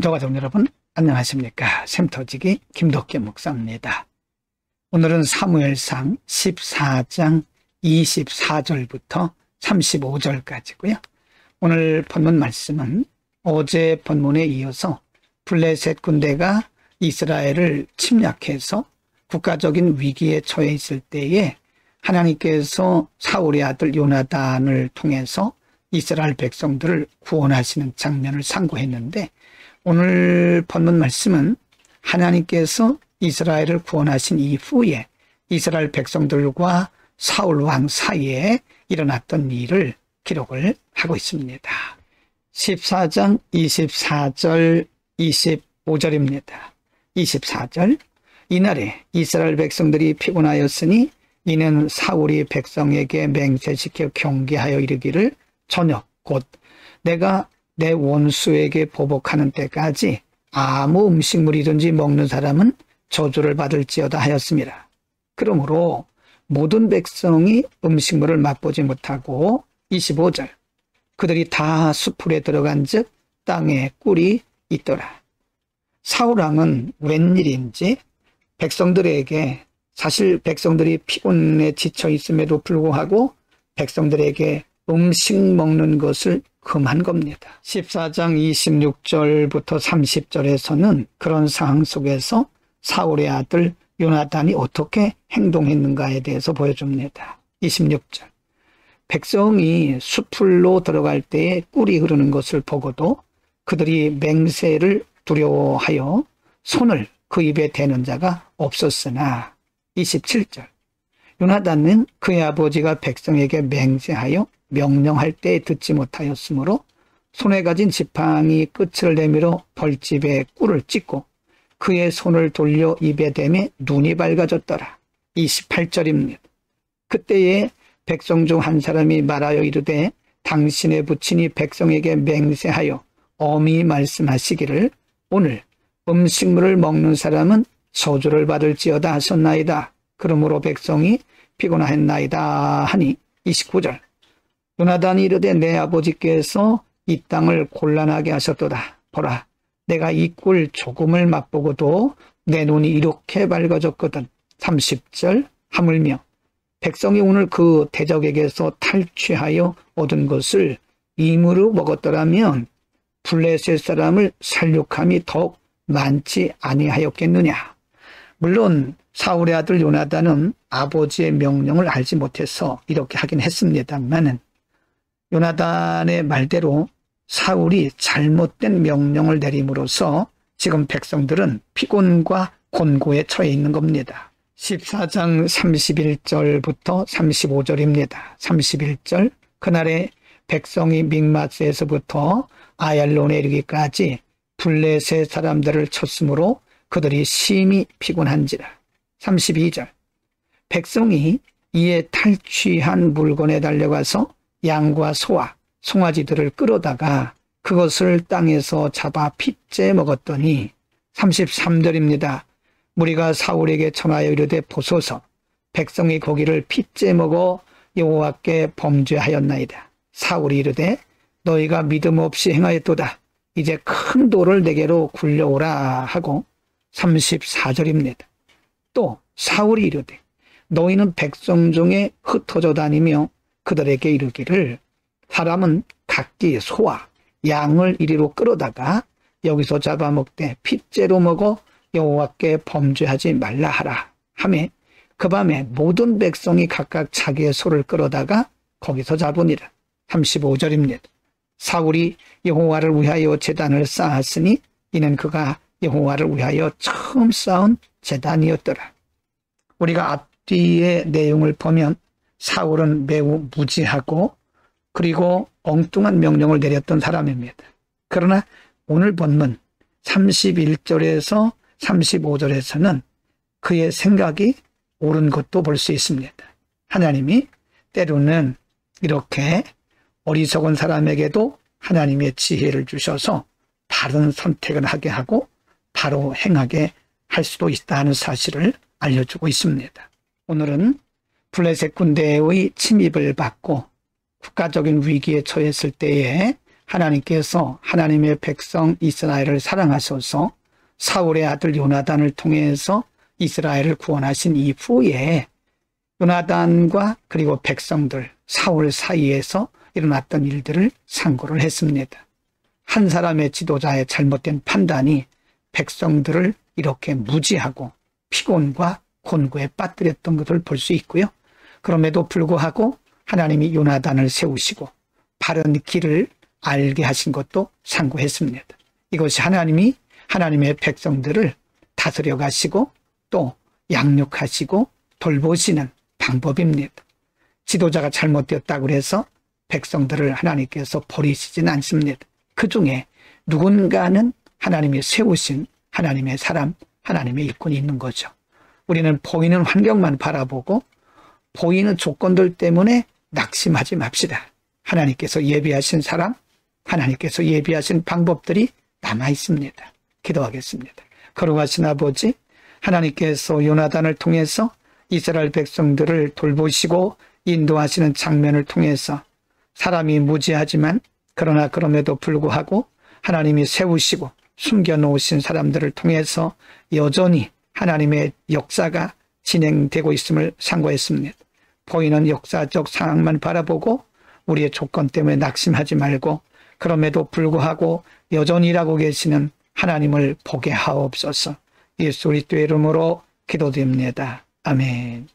교가족 여러분 안녕하십니까. 샘터지기 김덕기 목사입니다. 오늘은 사무엘상 14장 24절부터 35절까지고요. 오늘 본문 말씀은 어제 본문에 이어서 블레셋 군대가 이스라엘을 침략해서 국가적인 위기에 처해 있을 때에 하나님께서 사울의 아들 요나단을 통해서 이스라엘 백성들을 구원하시는 장면을 상고했는데, 오늘 본문 말씀은 하나님께서 이스라엘을 구원하신 이후에 이스라엘 백성들과 사울 왕 사이에 일어났던 일을 기록을 하고 있습니다. 14장 24절 25절입니다. 24절, 이날에 이스라엘 백성들이 피곤하였으니 이는 사울이 백성에게 맹세시켜 경계하여 이르기를 저녁 곧 내가 내 원수에게 보복하는 때까지 아무 음식물이든지 먹는 사람은 저주를 받을지어다 하였습니다. 그러므로 모든 백성이 음식물을 맛보지 못하고 25절, 그들이 다 수풀에 들어간 즉 땅에 꿀이 있더라. 사울왕은 웬일인지 백성들에게, 사실 백성들이 피곤에 지쳐 있음에도 불구하고 백성들에게 음식 먹는 것을 금한 겁니다. 14장 26절부터 30절에서는 그런 상황 속에서 사울의 아들 요나단이 어떻게 행동했는가에 대해서 보여줍니다. 26절, 백성이 수풀로 들어갈 때에 꿀이 흐르는 것을 보고도 그들이 맹세를 두려워하여 손을 그 입에 대는 자가 없었으나 27절, 요나단은 그의 아버지가 백성에게 맹세하여 명령할 때 듣지 못하였으므로 손에 가진 지팡이 끝을 내밀어 벌집에 꿀을 찍고 그의 손을 돌려 입에 대매 눈이 밝아졌더라. 28절입니다. 그때에 백성 중 한 사람이 말하여 이르되 당신의 부친이 백성에게 맹세하여 엄히 말씀하시기를 오늘 음식물을 먹는 사람은 저주를 받을지어다 하셨나이다. 그러므로 백성이 피곤하였나이다 하니 29절, 요나단이 이르되 내 아버지께서 이 땅을 곤란하게 하셨도다. 보라, 내가 이 꿀 조금을 맛보고도 내 눈이 이렇게 밝아졌거든. 30절, 하물며 백성이 오늘 그 대적에게서 탈취하여 얻은 것을 임으로 먹었더라면 블레셋 사람을 살육함이 더욱 많지 아니하였겠느냐. 물론 사울의 아들 요나단은 아버지의 명령을 알지 못해서 이렇게 하긴 했습니다만은, 요나단의 말대로 사울이 잘못된 명령을 내림으로써 지금 백성들은 피곤과 곤고에 처해 있는 겁니다. 14장 31절부터 35절입니다. 31절, 그날에 백성이 믹마스에서부터 아얄론에 이르기까지 블레셋 사람들을 쳤으므로 그들이 심히 피곤한지라. 32절, 백성이 이에 탈취한 물건에 달려가서 양과 소와 송아지들을 끌어다가 그것을 땅에서 잡아 핏째 먹었더니 33절입니다. 무리가 사울에게 전하여 이르되 보소서, 백성이 고기를 핏째 먹어 여호와께 범죄하였나이다. 사울이 이르되 너희가 믿음 없이 행하였도다. 이제 큰 돌을 내게로 굴려오라 하고 34절입니다. 또 사울이 이르되 너희는 백성 중에 흩어져 다니며 그들에게 이르기를 사람은 각기 소와 양을 이리로 끌어다가 여기서 잡아먹되 핏째로 먹어 여호와께 범죄하지 말라 하라 하매 그 밤에 모든 백성이 각각 자기의 소를 끌어다가 거기서 잡으니라. 35절입니다. 사울이 여호와를 위하여 제단을 쌓았으니 이는 그가 여호와를 위하여 처음 쌓은 제단이었더라. 우리가 앞뒤의 내용을 보면 사울은 매우 무지하고 그리고 엉뚱한 명령을 내렸던 사람입니다. 그러나 오늘 본문 31절에서 35절에서는 그의 생각이 옳은 것도 볼 수 있습니다. 하나님이 때로는 이렇게 어리석은 사람에게도 하나님의 지혜를 주셔서 바른 선택을 하게 하고 바로 행하게 할 수도 있다는 사실을 알려주고 있습니다. 오늘은 블레셋 군대의 침입을 받고 국가적인 위기에 처했을 때에 하나님께서 하나님의 백성 이스라엘을 사랑하셔서 사울의 아들 요나단을 통해서 이스라엘을 구원하신 이후에 요나단과 그리고 백성들, 사울 사이에서 일어났던 일들을 상고를 했습니다. 한 사람의 지도자의 잘못된 판단이 백성들을 이렇게 무지하고 피곤과 곤고에 빠뜨렸던 것을 볼 수 있고요. 그럼에도 불구하고 하나님이 요나단을 세우시고 바른 길을 알게 하신 것도 상고했습니다. 이것이 하나님이 하나님의 백성들을 다스려 가시고 또 양육하시고 돌보시는 방법입니다. 지도자가 잘못되었다고 해서 백성들을 하나님께서 버리시진 않습니다. 그 중에 누군가는 하나님이 세우신 하나님의 사람, 하나님의 일꾼이 있는 거죠. 우리는 보이는 환경만 바라보고 보이는 조건들 때문에 낙심하지 맙시다. 하나님께서 예비하신 사람, 하나님께서 예비하신 방법들이 남아 있습니다. 기도하겠습니다. 거룩하신 아버지, 하나님께서 요나단을 통해서 이스라엘 백성들을 돌보시고 인도하시는 장면을 통해서 사람이 무지하지만 그러나 그럼에도 불구하고 하나님이 세우시고 숨겨놓으신 사람들을 통해서 여전히 하나님의 역사가 진행되고 있음을 상고했습니다. 보이는 역사적 상황만 바라보고 우리의 조건 때문에 낙심하지 말고 그럼에도 불구하고 여전히 일하고 계시는 하나님을 보게 하옵소서. 예수 그리스도의 이름으로 기도드립니다. 아멘.